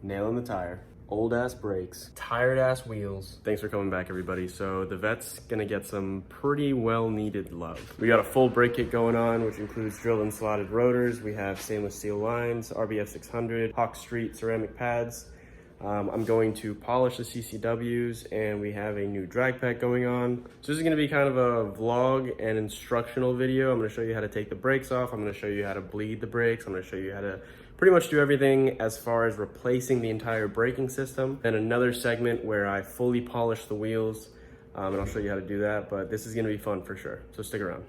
nailing the tire. Old ass brakes, tired ass wheels. Thanks for coming back, everybody. So the Vette's gonna get some pretty well needed love. We got a full brake kit going on, which includes drilled and slotted rotors. We have stainless steel lines, RBF 600, Hawk Street ceramic pads. I'm going to polish the CCWs, and we have a new drag pack going on. So this is gonna be kind of a vlog and instructional video. I'm gonna show you how to take the brakes off. I'm gonna show you how to bleed the brakes. I'm gonna show you how to pretty much do everything as far as replacing the entire braking system. Then another segment where I fully polish the wheels, and I'll show you how to do that, but this is gonna be fun for sure, so stick around.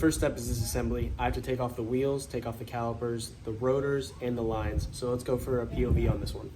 First step is this assembly. I have to take off the wheels, take off the calipers, the rotors, and the lines. So let's go for a POV on this one.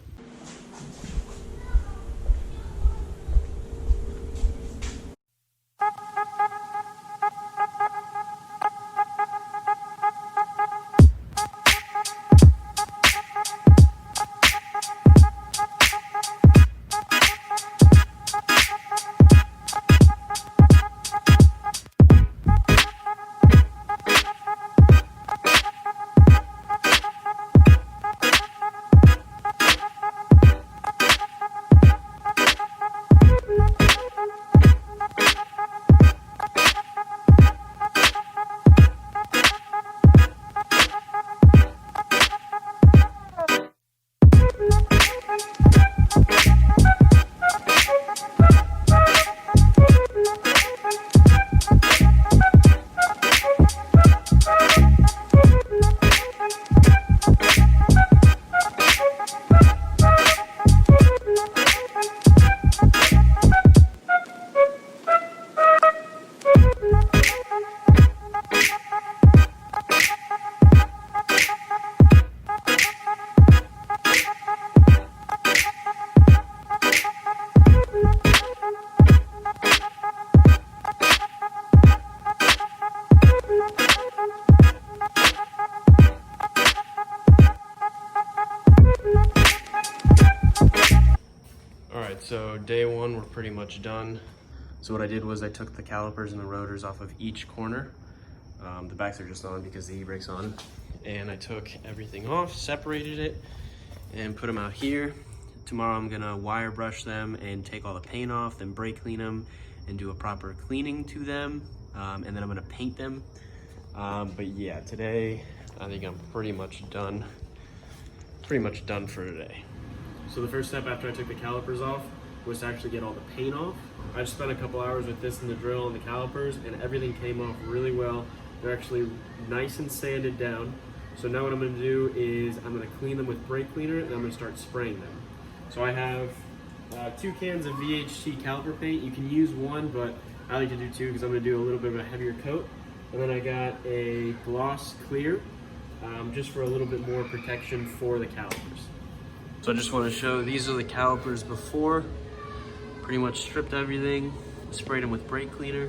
So day one, we're pretty much done. So what I did was I took the calipers and the rotors off of each corner. The backs are just on because the e-brake's on. And I took everything off, separated it, and put them out here. Tomorrow I'm gonna wire brush them and take all the paint off, then brake clean them and do a proper cleaning to them. And then I'm gonna paint them. But yeah, today I think I'm pretty much done for today. So the first step after I took the calipers off was to actually get all the paint off. I just spent a couple hours with this and the drill and the calipers, and everything came off really well. They're actually nice and sanded down. So now what I'm gonna do is I'm gonna clean them with brake cleaner, and I'm gonna start spraying them. So I have 2 cans of VHT caliper paint. You can use one, but I like to do 2 because I'm gonna do a little bit of a heavier coat. And then I got a gloss clear, just for a little bit more protection for the calipers. So I just want to show, these are the calipers before. Pretty much stripped everything, sprayed them with brake cleaner,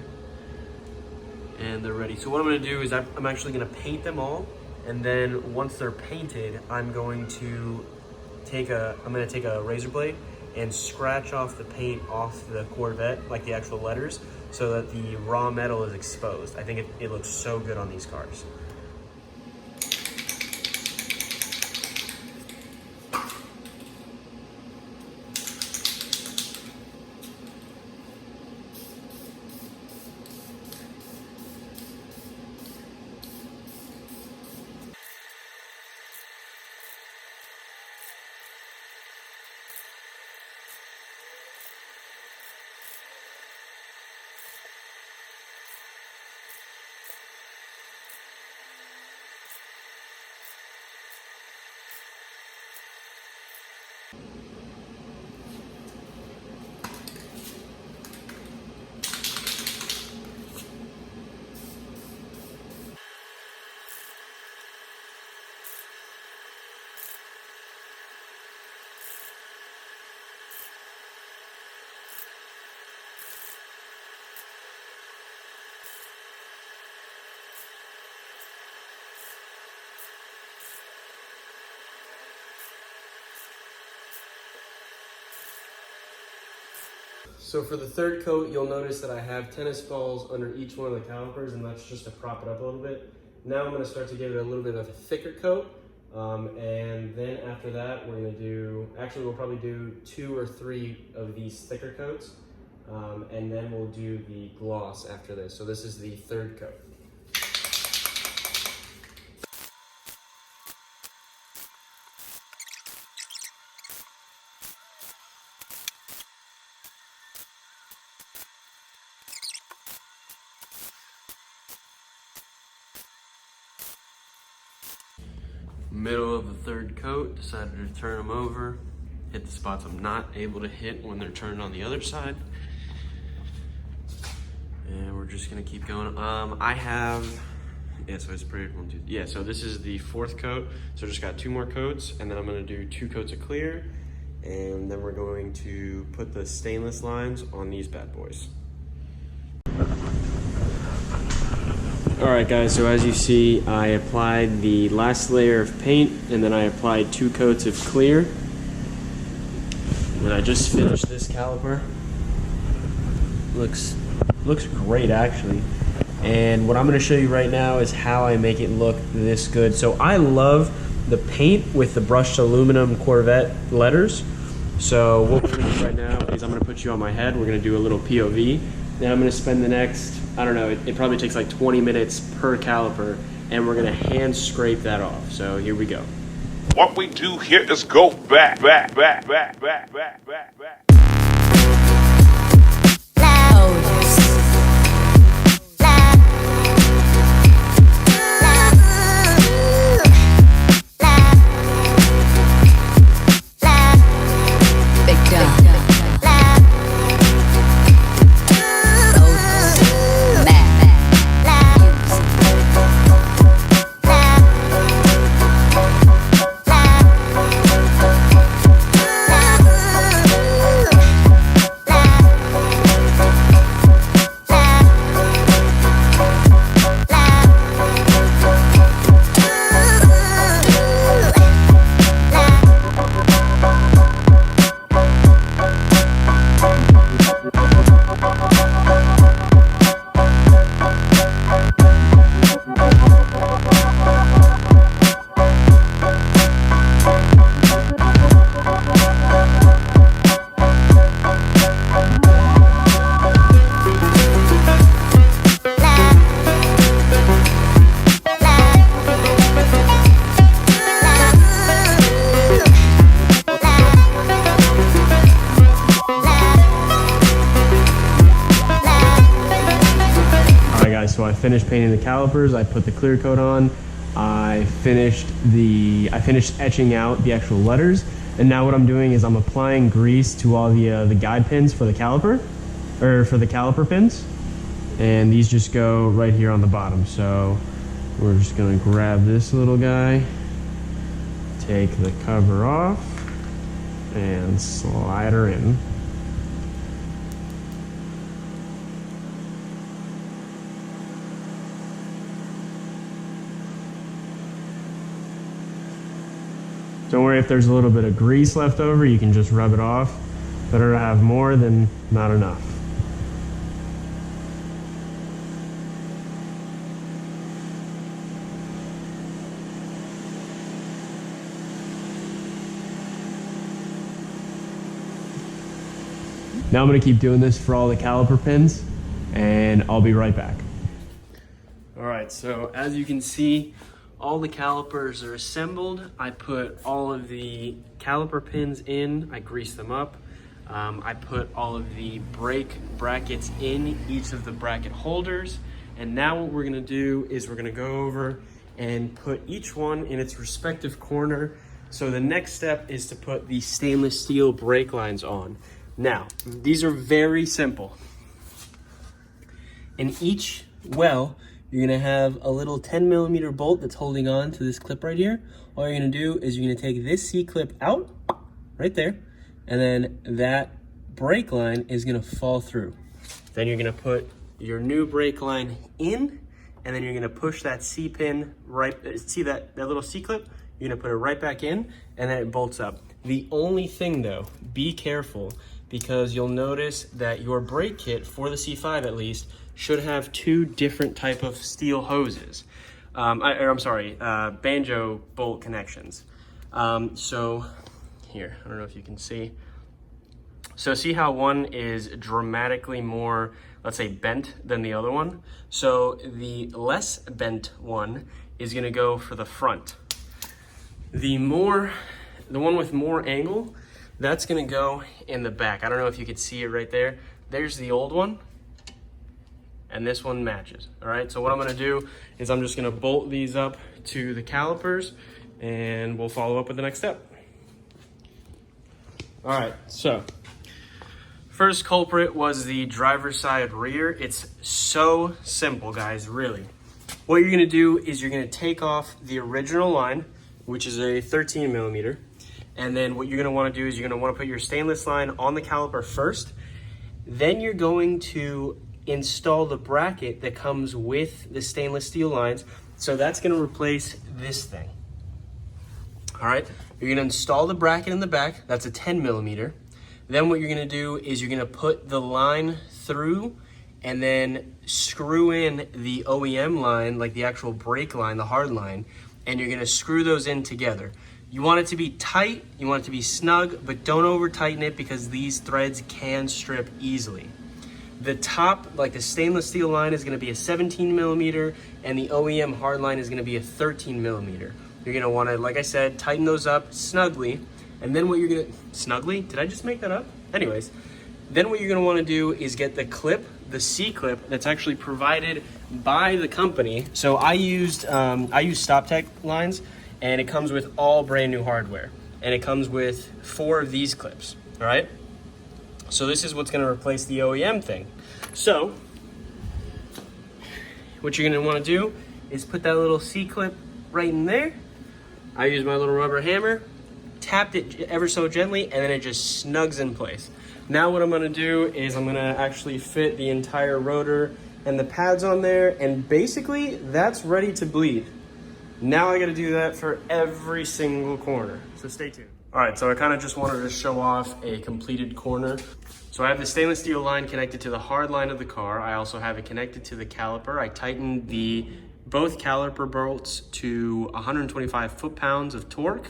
and they're ready. So what I'm going to do is I'm actually going to paint them all, and then once they're painted, I'm going to take a razor blade and scratch off the paint off the Corvette, like the actual letters, so that the raw metal is exposed. I think it looks so good on these cars. So for the third coat, you'll notice that I have tennis balls under each one of the calipers, and that's just to prop it up a little bit. Now I'm gonna start to give it a little bit of a thicker coat. And then after that, we're gonna do, actually we'll probably do 2 or 3 of these thicker coats. And then we'll do the gloss after this. So this is the third coat. Middle of the third coat, decided to turn them over, hit the spots I'm not able to hit when they're turned on the other side. And we're just gonna keep going. So it's pretty, so this is the fourth coat. So just got 2 more coats, and then I'm gonna do 2 coats of clear, and then we're going to put the stainless lines on these bad boys. All right guys, so as you see, I applied the last layer of paint, and then I applied 2 coats of clear. And I just finished this caliper. Looks great actually. And what I'm gonna show you right now is how I make it look this good. So I love the paint with the brushed aluminum Corvette letters. So what we're gonna do right now is I'm gonna put you on my head. We're gonna do a little POV. Then I'm gonna spend the next, I don't know, it probably takes like 20 minutes per caliper, and we're gonna hand scrape that off. So here we go. What we do here is go back. So I finished painting the calipers, I put the clear coat on, I finished etching out the actual letters, and now what I'm doing is I'm applying grease to all the guide pins for the caliper, or for the caliper pins, and these just go right here on the bottom. So we're just gonna grab this little guy, take the cover off, and slide her in. Don't worry if there's a little bit of grease left over, you can just rub it off. Better to have more than not enough. Now I'm gonna keep doing this for all the caliper pins, and I'll be right back. All right, so as you can see, all the calipers are assembled. I put all of the caliper pins in, I greased them up. I put all of the brake brackets in each of the bracket holders. And now what we're gonna do is we're gonna go over and put each one in its respective corner. So the next step is to put the stainless steel brake lines on. Now, these are very simple. In each well, you're gonna have a little 10mm bolt that's holding on to this clip right here. All you're gonna do is you're gonna take this C-clip out, right there, and then that brake line is gonna fall through. Then you're gonna put your new brake line in, and then you're gonna push that C-pin right, see that little C-clip? You're gonna put it right back in, and then it bolts up. The only thing though, be careful, because you'll notice that your brake kit, for the C5 at least, should have two different type of steel hoses. Banjo bolt connections. So here, I don't know if you can see. So see how one is dramatically more, let's say, bent than the other one? So the less bent one is gonna go for the front. The one with more angle, that's gonna go in the back. I don't know if you could see it right there. There's the old one, and this one matches, all right? So what I'm gonna do is I'm just gonna bolt these up to the calipers, and we'll follow up with the next step. All right, so first culprit was the driver's side rear. It's so simple, guys, really. What you're gonna do is you're gonna take off the original line, which is a 13 millimeter. And then what you're gonna wanna do is you're gonna wanna put your stainless line on the caliper first. Then you're going to install the bracket that comes with the stainless steel lines. So that's gonna replace this thing. All right, you're gonna install the bracket in the back. That's a 10 millimeter. Then what you're gonna do is you're gonna put the line through and then screw in the OEM line, like the actual brake line, the hard line, and you're gonna screw those in together. You want it to be tight, you want it to be snug, but don't over tighten it because these threads can strip easily. The top, like the stainless steel line, is gonna be a 17 millimeter, and the OEM hard line is gonna be a 13 millimeter. You're gonna wanna, like I said, tighten those up snugly, and then what you're gonna, snugly? Did I just make that up? Anyways, then what you're gonna wanna do is get the clip, the C-clip, that's actually provided by the company. So I use StopTech lines, and it comes with all brand new hardware. And it comes with 4 of these clips, all right? So this is what's gonna replace the OEM thing. So, what you're gonna wanna do is put that little C-clip right in there. I use my little rubber hammer, tapped it ever so gently, and then it just snugs in place. Now what I'm gonna do is I'm gonna actually fit the entire rotor and the pads on there, and basically that's ready to bleed. Now I gotta do that for every single corner, so stay tuned. All right, so I kind of just wanted to show off a completed corner. So I have the stainless steel line connected to the hard line of the car. I also have it connected to the caliper. I tightened both caliper bolts to 125 foot-pounds of torque.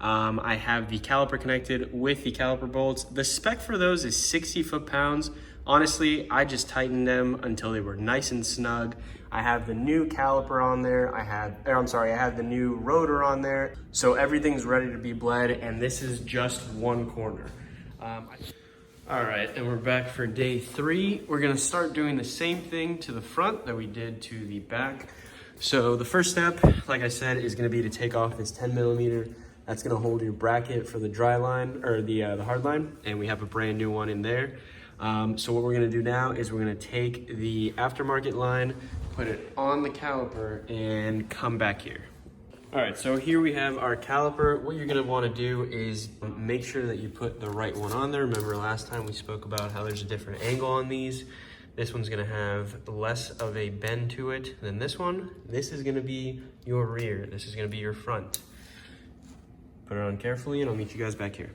I have the caliper connected with the caliper bolts. The spec for those is 60 foot-pounds. Honestly, I just tightened them until they were nice and snug. I have the new caliper on there. I have the new rotor on there. So everything's ready to be bled, and this is just one corner. All right, and we're back for day 3. We're gonna start doing the same thing to the front that we did to the back. So the first step, like I said, is gonna be to take off this 10 millimeter. That's gonna hold your bracket for the dry line, or the hard line, and we have a brand new one in there. So what we're gonna do now is we're gonna take the aftermarket line, put it on the caliper, and come back here. All right, so here we have our caliper. What you're gonna wanna do is make sure that you put the right one on there. Remember last time we spoke about how there's a different angle on these. This one's gonna have less of a bend to it than this one. This is gonna be your rear. This is gonna be your front. Put it on carefully, and I'll meet you guys back here.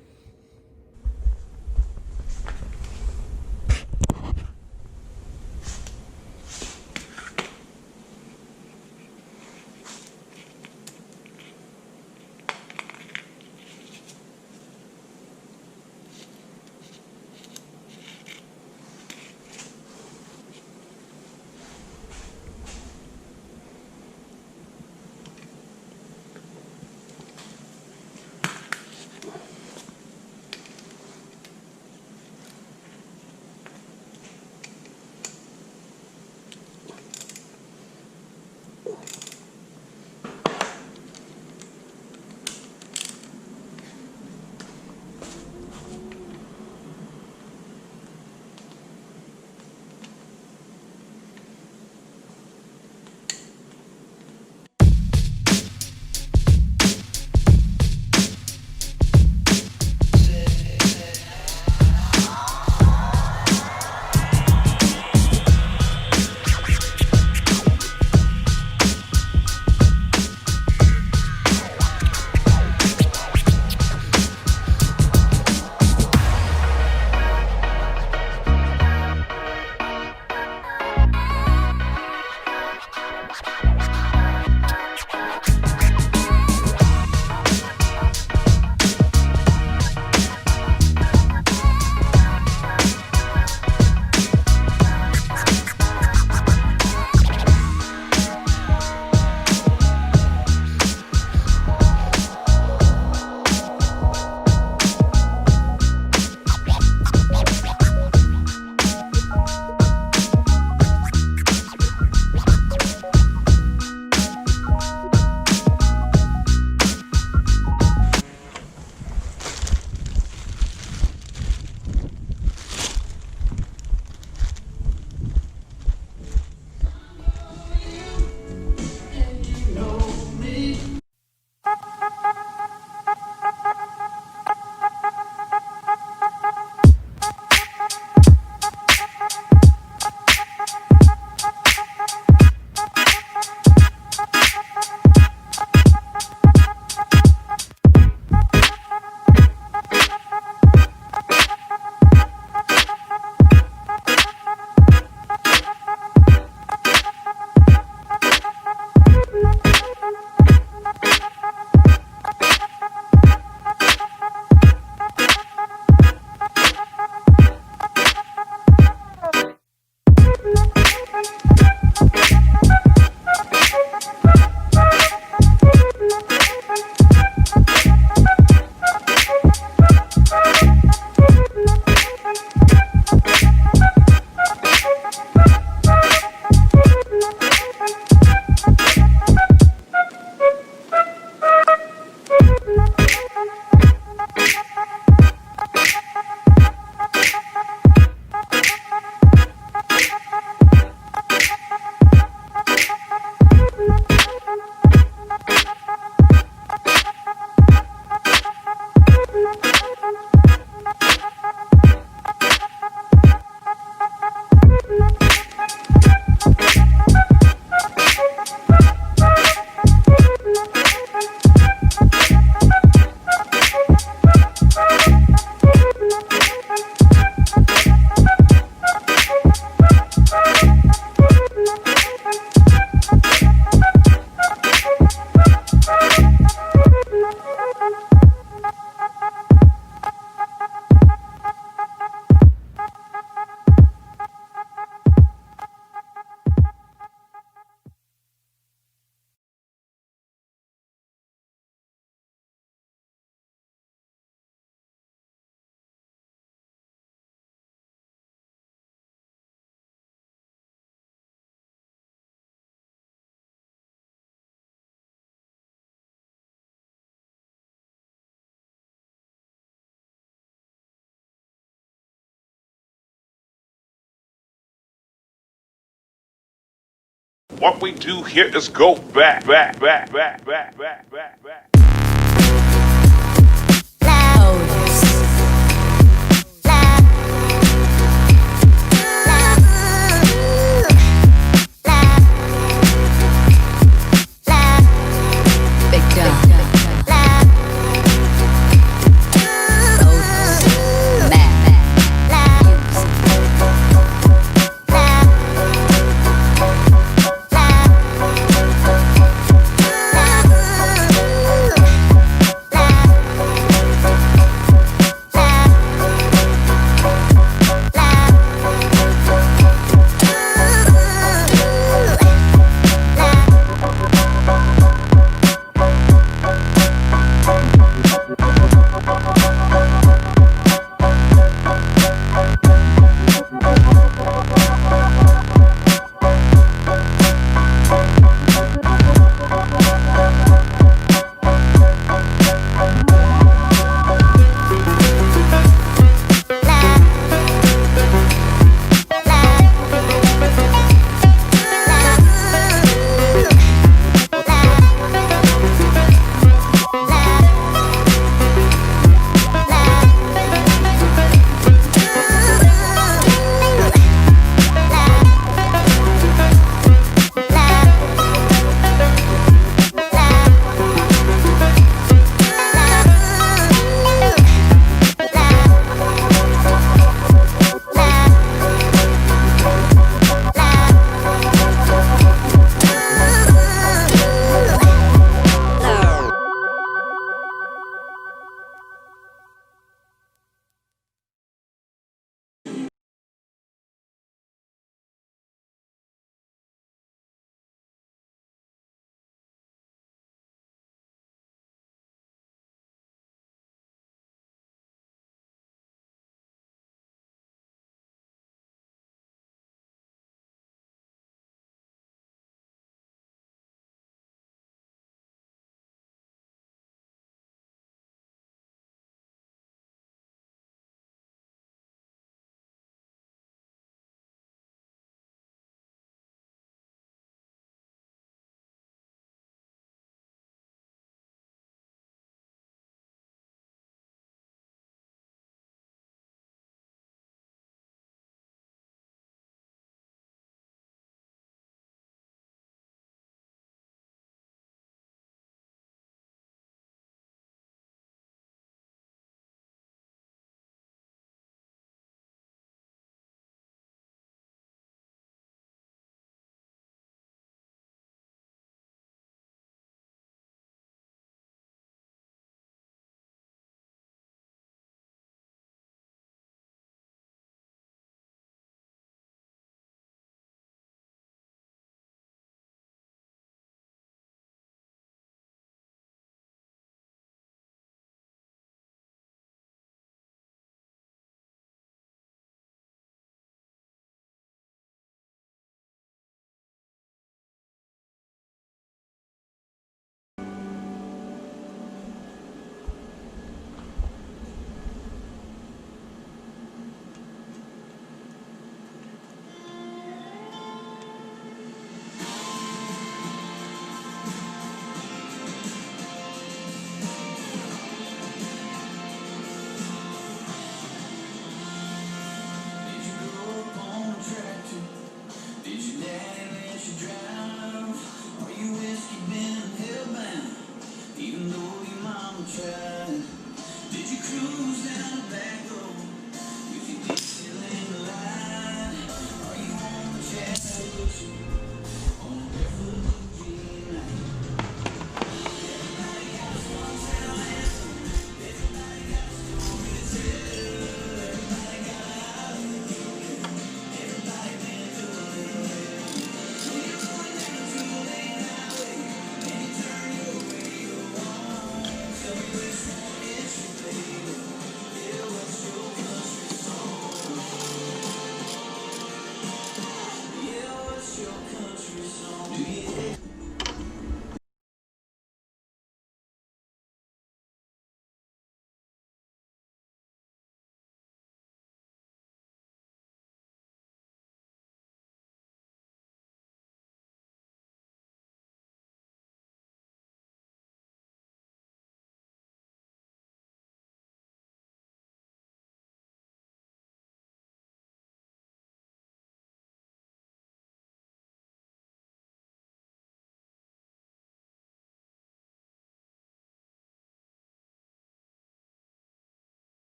What we do here is go back.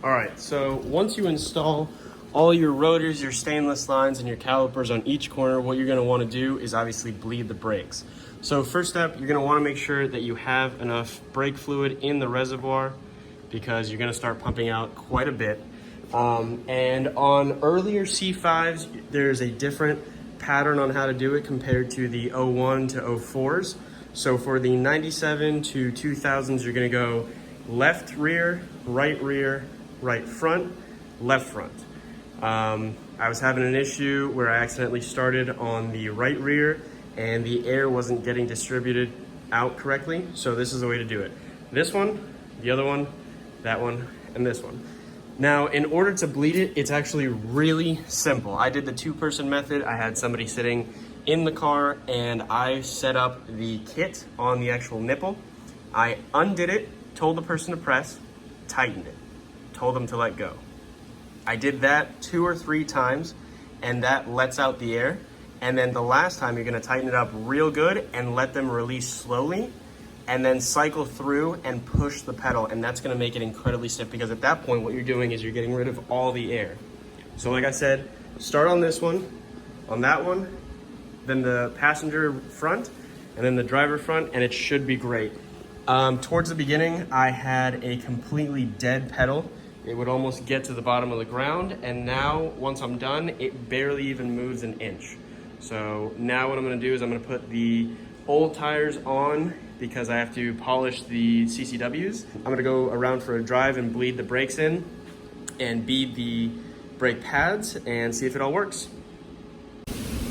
All right, so once you install all your rotors, your stainless lines, and your calipers on each corner, what you're gonna wanna do is obviously bleed the brakes. So first step, you're gonna wanna make sure that you have enough brake fluid in the reservoir because you're gonna start pumping out quite a bit. And on earlier C5s, there's a different pattern on how to do it compared to the 01 to 04s. So for the 97 to 2000s, you're gonna go left rear, right front, left front. I was having an issue where I accidentally started on the right rear and the air wasn't getting distributed out correctly. So this is the way to do it. This one, the other one, that one, and this one. Now, in order to bleed it, it's actually really simple. I did the two-person method. I had somebody sitting in the car and I set up the kit on the actual nipple. I undid it, told the person to press, tightened it, told them to let go. I did that 2 or 3 times and that lets out the air. And then the last time you're gonna tighten it up real good and let them release slowly and then cycle through and push the pedal. And that's gonna make it incredibly stiff because at that point, what you're doing is you're getting rid of all the air. So like I said, start on this one, on that one, then the passenger front, and then the driver front, and it should be great. Towards the beginning, I had a completely dead pedal. It would almost get to the bottom of the ground, and now, once I'm done, it barely even moves an inch. So now what I'm gonna do is I'm gonna put the old tires on because I have to polish the CCWs. I'm gonna go around for a drive and bleed the brakes in and bead the brake pads and see if it all works.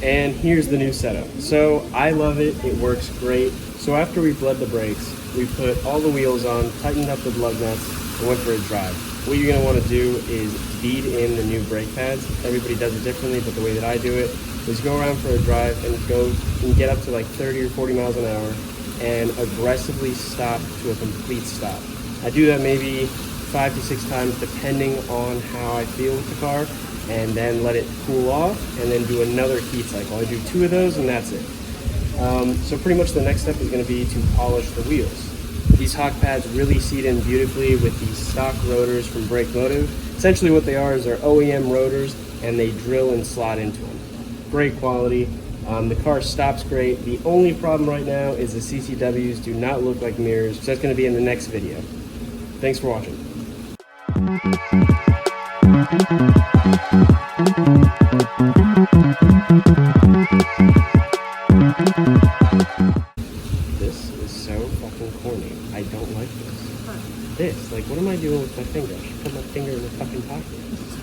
And here's the new setup. So I love it, it works great. So after we bled the brakes, we put all the wheels on, tightened up the lug nuts, and went for a drive. What you're gonna wanna do is bead in the new brake pads. Everybody does it differently, but the way that I do it is go around for a drive and go and get up to like 30 or 40 miles an hour and aggressively stop to a complete stop. I do that maybe 5 to 6 times depending on how I feel with the car, and then let it cool off and then do another heat cycle. I do 2 of those and that's it. So pretty much the next step is gonna be to polish the wheels. These hawk pads really seat in beautifully with these stock rotors from Brake Motive. Essentially what they are is they're OEM rotors and they drill and slot into them. Great quality. The car stops great. The only problem right now is the CCWs do not look like mirrors. So that's gonna be in the next video. Thanks for watching. This is so fucking corny. I don't like this. This, like, what am I doing with my finger? I should put my finger in the fucking pocket.